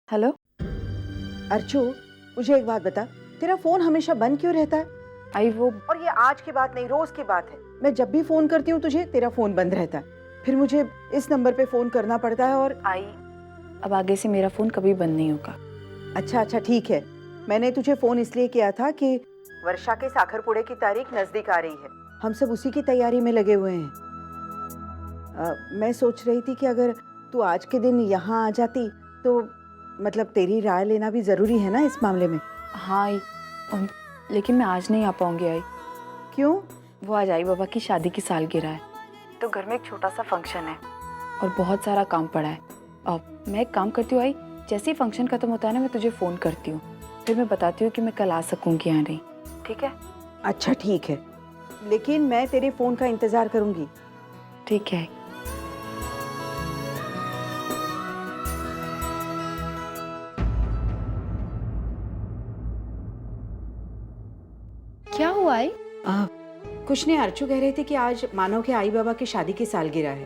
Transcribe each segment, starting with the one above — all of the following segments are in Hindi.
हेलो। अर्चू, मुझे एक बात बता, तेरा फोन हमेशा बंद क्यों रहता है? आई वो और ये आज की बात नहीं, रोज की बात है। मैं जब भी फोन करती हूँ तुझे, तेरा फोन बंद रहता है। फिर मुझे इस नंबर पे फोन करना पड़ता है और आई अब आगे से मेरा फोन कभी बंद नहीं होगा। अच्छा अच्छा ठीक है। मैंने तुझे फोन इसलिए किया था कि वर्षा के साखरपुड़े की तारीख नजदीक आ रही है। हम सब उसी की तैयारी में लगे हुए हैं। मैं सोच रही थी कि अगर तू आज के दिन यहाँ आ जाती तो मतलब तेरी राय लेना भी जरूरी है ना इस मामले में। हाँ आई, लेकिन मैं आज नहीं आ पाऊंगी आई। क्यों? वो आज आई बाबा की शादी की सालगिरह है, तो घर में एक छोटा सा फंक्शन है और बहुत सारा काम पड़ा है। अब मैं एक काम करती हूँ आई, जैसे ही फंक्शन खत्म होता है ना मैं तुझे फ़ोन करती हूँ, फिर मैं बताती हूँ कि मैं कल आ सकूँगी या नहीं। ठीक है? अच्छा ठीक है, लेकिन मैं तेरे फोन का इंतजार करूंगी। ठीक है। क्या हुआ है? कुछ नहीं, अर्चू कह रहे थे कि आज मानव के आई बाबा की शादी की सालगिरह है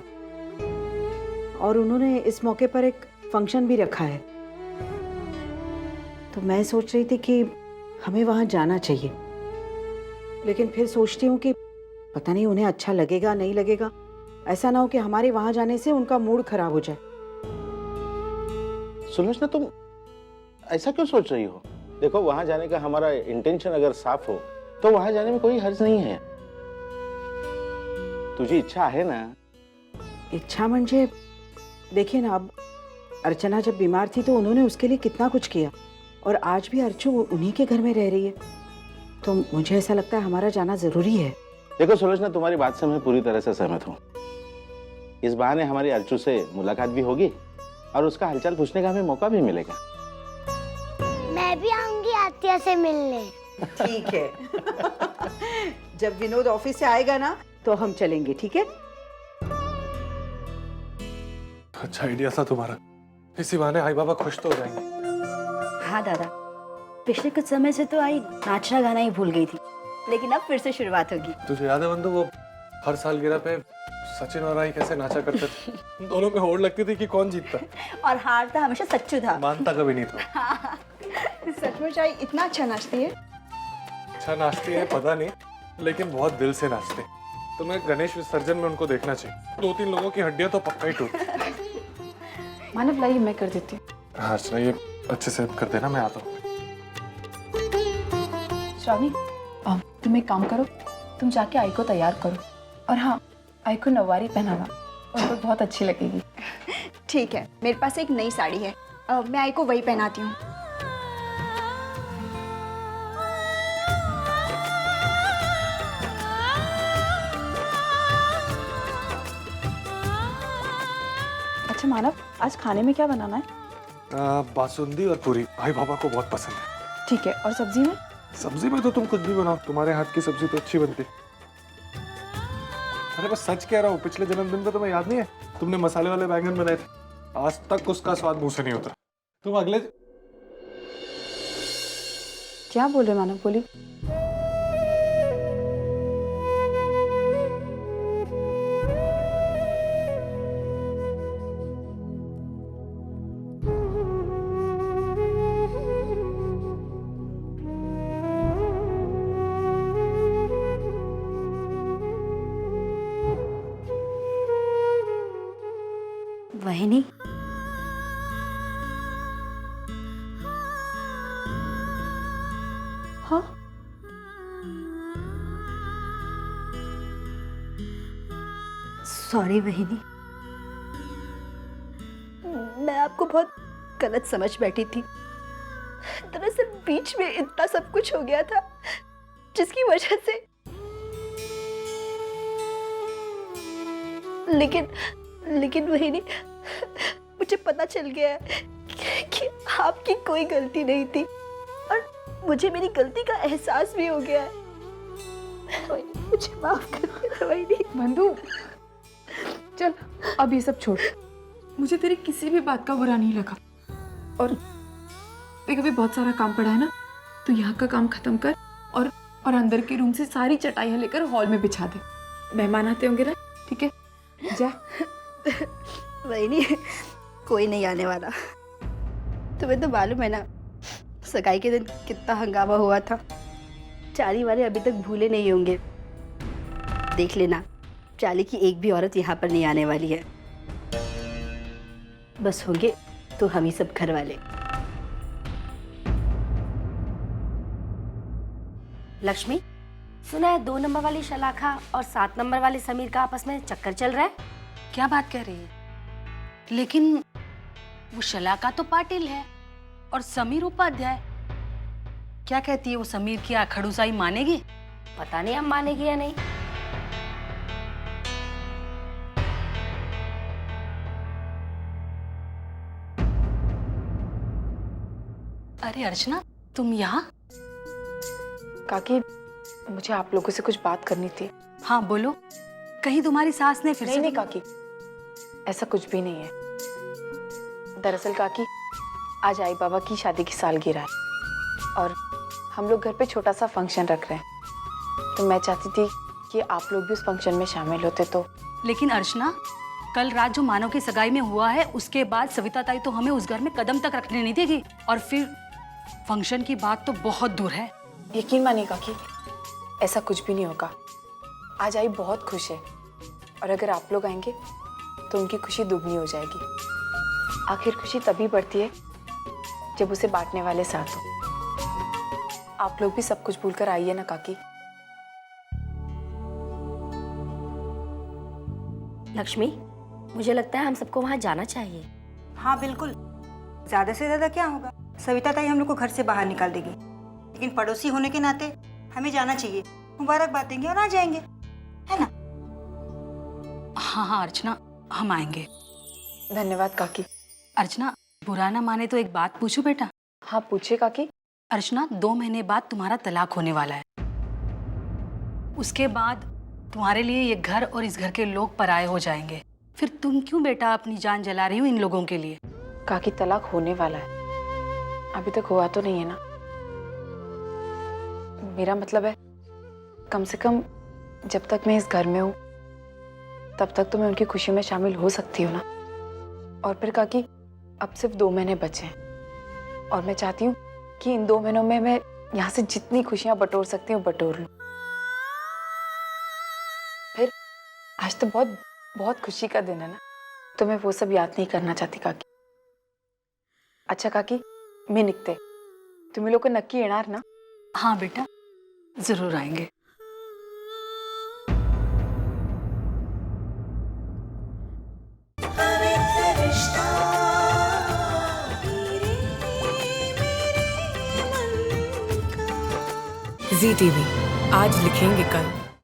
और उन्होंने इस मौके पर एक फंक्शन भी रखा है। तो मैं सोच रही थी कि हमें वहां जाना चाहिए, लेकिन फिर सोचती हूँ कि पता नहीं उन्हें अच्छा लगेगा नहीं लगेगा। ऐसा ना हो कि हमारे वहां जाने से उनका मूड खराब हो जाए। सुलोचना, तुम ऐसा क्यों सोच रही हो? देखो, वहां जाने का हमारा इंटेंशन अगर साफ हो तो वहां जाने में कोई हर्ज नहीं है। तुझी इच्छा है ना? इच्छा म्हणजे देखिए ना, अब अर्चना जब बीमार थी तो उन्होंने उसके लिए कितना कुछ किया और आज भी अर्चू उन्हीं के घर में रह रही है, तो मुझे ऐसा लगता है हमारा जाना जरूरी है। देखो सुलोचना, तुम्हारी बात से मैं पूरी तरह से सहमत हूँ। इस बहाने हमारी अर्चू से मुलाकात भी होगी और उसका हालचाल पूछने का हमें मौका भी मिलेगा। मैं भी आऊंगी आत्या से मिलने। ठीक है। जब विनोद ऑफिस से आएगा ना तो हम चलेंगे, ठीक है? अच्छा आइडिया था तुम्हारा, इसी बहाने आई बाबा खुश तो हो जाएंगे। हाँ दादा, पिछले कुछ समय से तो आई नाचना गाना ही भूल गई थी, लेकिन अब फिर से शुरुआत होगी। तुझे याद है बंधु, वो हर साल गिरा पे सचिन और आई कैसे नाचा करते थे? दोनों में होड़ लगती थी कि कौन जीतता, और हारता हमेशा सच्चू था। मानता कभी नहीं था। सचमुच आई इतना अच्छा नाचती है। अच्छा नाचती है पता नहीं, लेकिन बहुत दिल से नाचते। तुम्हें गणेश विसर्जन में उनको देखना चाहिए। 2-3 लोगों की हड्डियां तो पक्का ही टूट। मानव लाइए, मैं कर देती हूँ। हाँ चलिए, अच्छे से कर देना, मैं आता हूँ। श्रावणी, तुम एक काम करो, तुम जाके आई को तैयार करो और हाँ, आई को नवारी पहनाना, उन पर बहुत अच्छी लगेगी। ठीक है, मेरे पास एक नई साड़ी है, मैं आई को वही पहनाती हूँ। अच्छा मानव, आज खाने में क्या बनाना है? बासुंदी और पूरी आई बाबा को बहुत पसंद है। ठीक है, और सब्जी में? सब्जी में तो तुम कुछ भी बनाओ, तुम्हारे हाथ की सब्जी तो अच्छी बनती। अरे बस सच कह रहा हूँ, पिछले जन्मदिन पे तुम्हें याद नहीं है, तुमने मसाले वाले बैंगन बनाए थे, आज तक उसका स्वाद मुंह से नहीं उतरा। तुम अगले क्या बोल रहे मानव, बोली। वहिनी, हाँ, सॉरी वहिनी, मैं आपको बहुत गलत समझ बैठी थी। दरअसल बीच में इतना सब कुछ हो गया था जिसकी वजह से, लेकिन वहिनी, मुझे पता चल गया है कि आपकी कोई गलती नहीं थी और मुझे मेरी गलती का एहसास भी हो गया है। मुझे माफ कर देना वहिनी। बंधु, चल अब ये सब छोड़, मुझे तेरी किसी भी बात का बुरा नहीं लगा। और देख, अभी बहुत सारा काम पड़ा है ना, तो यहाँ का काम खत्म कर और अंदर के रूम से सारी चटाइयाँ लेकर हॉल में बिछा दे। मेहमान आते होंगे ना, ठीक है? जा। वही नहीं, कोई नहीं आने वाला। तुम्हें तो मालूम है ना सगाई के दिन कितना हंगामा हुआ था। चाली वाले अभी तक भूले नहीं होंगे। देख लेना, चाली की एक भी औरत यहाँ पर नहीं आने वाली है। बस होंगे तो हम ही सब घर वाले। लक्ष्मी, सुना है 2 नंबर वाली शलाखा और 7 नंबर वाले समीर का आपस में चक्कर चल रहा है। क्या बात कह रही है? लेकिन वो शलाका तो पाटिल है और समीर उपाध्याय। क्या कहती है वो समीर की खड़ूसाई मानेगी? पता नहीं अब मानेगी या नहीं। अरे अर्चना, तुम यहाँ? काकी, मुझे आप लोगों से कुछ बात करनी थी। हाँ बोलो। कहीं तुम्हारी सास ने फिर से? नहीं काकी, ऐसा कुछ भी नहीं है। दरअसल काकी, आज आई बाबा की शादी की सालगिरह है और हम लोग घर पे छोटा सा फंक्शन रख रहे हैं, तो मैं चाहती थी कि आप लोग भी उस फंक्शन में शामिल होते तो। लेकिन अर्चना, कल रात जो मानव की सगाई में हुआ है उसके बाद सविता ताई तो हमें उस घर में कदम तक रखने नहीं देगी, और फिर फंक्शन की बात तो बहुत दूर है। यकीन मानिए काकी, ऐसा कुछ भी नहीं होगा। आज आई बहुत खुश है और अगर आप लोग आएंगे तो उनकी खुशी दुगनी हो जाएगी। आखिर खुशी तभी बढ़ती है जब उसे बांटने वाले साथ हो। आप लोग भी सब कुछ भूलकर आइए ना काकी। लक्ष्मी, मुझे लगता है हम सबको वहाँ जाना चाहिए। हाँ बिल्कुल, ज़्यादा से ज़्यादा क्या होगा, सविता ताई हम लोग को घर से बाहर निकाल देगी, लेकिन पड़ोसी होने के नाते हमें जाना चाहिए। मुबारकबाद देंगे और आ जाएंगे, है ना? हाँ हाँ अर्चना, हम आएंगे। धन्यवाद काकी। अर्चना, बुरा ना माने तो एक बात पूछूं बेटा? हाँ पूछिए काकी। अर्चना, 2 महीने बाद तुम्हारा तलाक होने वाला है। उसके बाद तुम्हारे लिए ये घर और इस घर के लोग पराये हो जाएंगे। फिर तुम क्यों बेटा अपनी जान जला रही हो इन लोगों के लिए? काकी, तलाक होने वाला है, अभी तक हुआ तो नहीं है ना। मेरा मतलब है कम से कम जब तक मैं इस घर में हूँ तब तक तो मैं उनकी खुशी में शामिल हो सकती हूँ ना। और फिर काकी, अब सिर्फ 2 महीने बचे हैं और मैं चाहती हूँ कि इन 2 महीनों में मैं यहाँ से जितनी खुशियाँ बटोर सकती हूँ बटोर लूँ। फिर आज तो बहुत बहुत खुशी का दिन है ना, तो मैं वो सब याद नहीं करना चाहती काकी। अच्छा काकी, मी निघते, तुम्ही लोक नक्की येणार ना? हाँ बेटा, जरूर आएंगे। ZTV, आज लिखेंगे कल।